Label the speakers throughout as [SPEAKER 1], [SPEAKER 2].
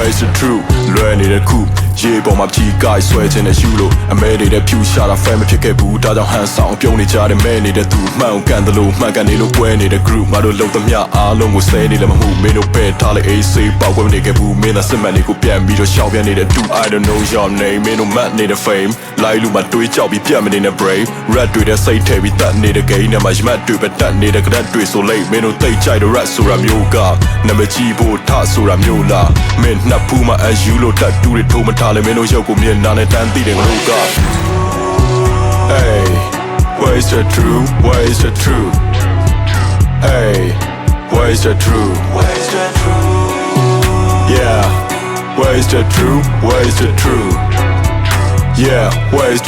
[SPEAKER 1] where is the truth လွယ်နေတဲ့ခုရေပေါ်မှာဖြီးကိုက်ဆွဲခြင်းနဲ့ယူလို့အမဲနေတဲ့ဖြူရှာတာ friend မဖြစ်ခဲ့ဘူးဒါကြောင့်ဟန်ဆောင်ပြုံးနေကြတယ်မဲနေတဲ့သူမှန်ကန်တယ်လို့မှန်ကန်နေလို့ပွဲနေတဲ့ group ငါတို့လုံသမျှအားလုံးကိုဆဲနေလည်းမဟုတ်မင်းတို့ပဲထားလေအေးဆေးပေါက်ကွဲနေခဲ့ဘူးမင်းသာစစ်မှန်လေးကိုပြန်ပြီးတော့ရှောက်ပြန်နေတဲ့ do I don't know your name မင်းတို့မှတ်နေတဲ့ fame လိုက်လို့မှတွေးကြောက်ပြီးပြတ်မနေတဲ့ brave red တွေတဲ့စိတ်ထဲပြီးတတ်နေတဲ့ game နဲ့မှရမတ်တွေပဲတတ်နေတဲ့ grad တွေဆိုလိမ့်မင်းတို့သိကြိုက်တဲ့ rap ဆိုတာမျိုးကနာမည်ကြီးဖို့ထဆိုတာမျိုးလားမင်းနှစ်ဖူးမှာ as you လို့တတ်တူတွေထိုးမထားလေမင်းတို့ရုပ်ကိုမြင်နာနဲ့တန်းသိတယ်ငါတို့က Hey where is the truth where is the truth Hey where is the truth
[SPEAKER 2] Where is the truth?
[SPEAKER 1] Yeah where is the truth where is the truth Yeah where is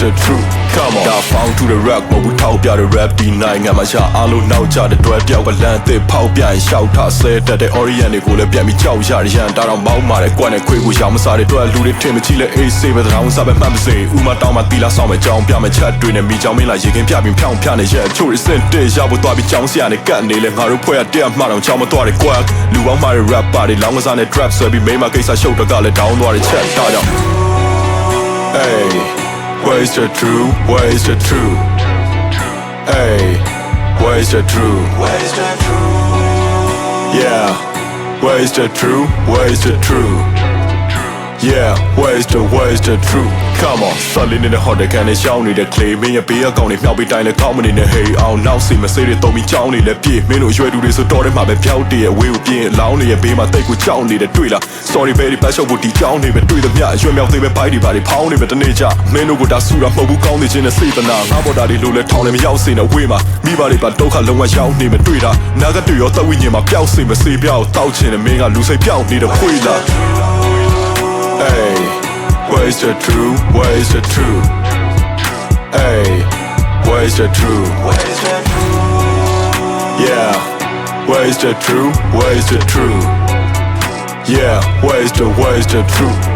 [SPEAKER 1] the truth Come on ဒါ found to the rap မဟုတ်ထောက်ပြတဲ့ rap ဒီနိုင်ငံမှာရှာအားလုံးနောက်ကျတဲ့တွဲတယောက်ကလမ်းအသစ်ဖောက်ပြန်ရှောက်ထဆဲတက်တဲ့ orient တွေကိုလည်းပြန်ပြီးကြောက်ရရန်တာတော့မောင်းမာတဲ့ကွက်နဲ့ခွေးကိုရောင်းမစားတဲ့တွဲလူတွေထင်မကြည့်လဲအေးဆေးပဲတောင်းစားပဲမှတ်မစေဥမာတောင်းမှတီလာဆောင်မဲ့ကြောင်းပြမဲ့ချက်တွေနဲ့မိချောင်းမင်းလာရေခင်းပြပြီးဖြောင်းဖြနေရဲ့ချိုးရစင်တေရဖို့သွားပြီးကြောင်းစရာနဲ့ကတ်နေလဲငါတို့ဖွဲ့ရတဲ့မှတော့ချောင်းမသွားတဲ့ကွက်လူပေါင်းမာတဲ့ rap ပါတွေလောင်းကစားနဲ့ trap ဆွဲပြီးမိမကိစ္စရှုပ်တကလည်းတောင်းသွားတဲ့ချက်တာကြောင့်Hey where is the truth where is the truth Hey where is the truth
[SPEAKER 2] Where is the truth?
[SPEAKER 1] Yeah where is the truth where is the truth Yeah where is the truth Come on ဆက်လင်းနေတဲ့ hot ကန်နဲ့ရှောင်းနေတဲ့ clay မင်းရဲ့ဘေးအကောင်တွေမြောက်ပြီးတိုင်းလဲကောင်းမနေနဲ့ hey အောင်နောက်စီမစေးတွေတုံးပြီးကြောင်းနေလဲပြေးမင်းတို့ရွယ်သူတွေဆိုတော့တဲ့မှာပဲပြောက်တည်းရဲ့ဝေးကိုပြင်းလောင်းနေရဲ့ဘေးမှာတိတ်ကိုကြောက်နေတယ်တွေ့လား sorry baby ပတ်ရှုပ်ဖို့ဒီကြောင်းနေပဲတွေ့သမျှရွယ်မြောက်သေးပဲဘိုက်တွေပါတွေဖောင်းနေပဲတနေ့ကျမင်းတို့ကဒါဆူတာမဟုတ်ဘူးကောင်းနေခြင်းနဲ့စေတနာငါပေါ်တာတွေလို့လဲထောင်းလည်းမရောက်စေနဲ့ဝေးမှာမိဘတွေပါဒုက္ခလုံးဝရောက်နေမှတွေ့တာနာကတွေ့ရောတဝိညာဉ်မှာပျောက်စေမစေးပြောက်တောက်ခြင်းနဲ့မင်းကလူစိတ်ပြောက်နေတဲ့ခွေးလား Hey where is the truth where is the truth Hey where is the truth
[SPEAKER 2] Where is the truth?
[SPEAKER 1] Yeah where is the truth where is the truth Yeah where is the truth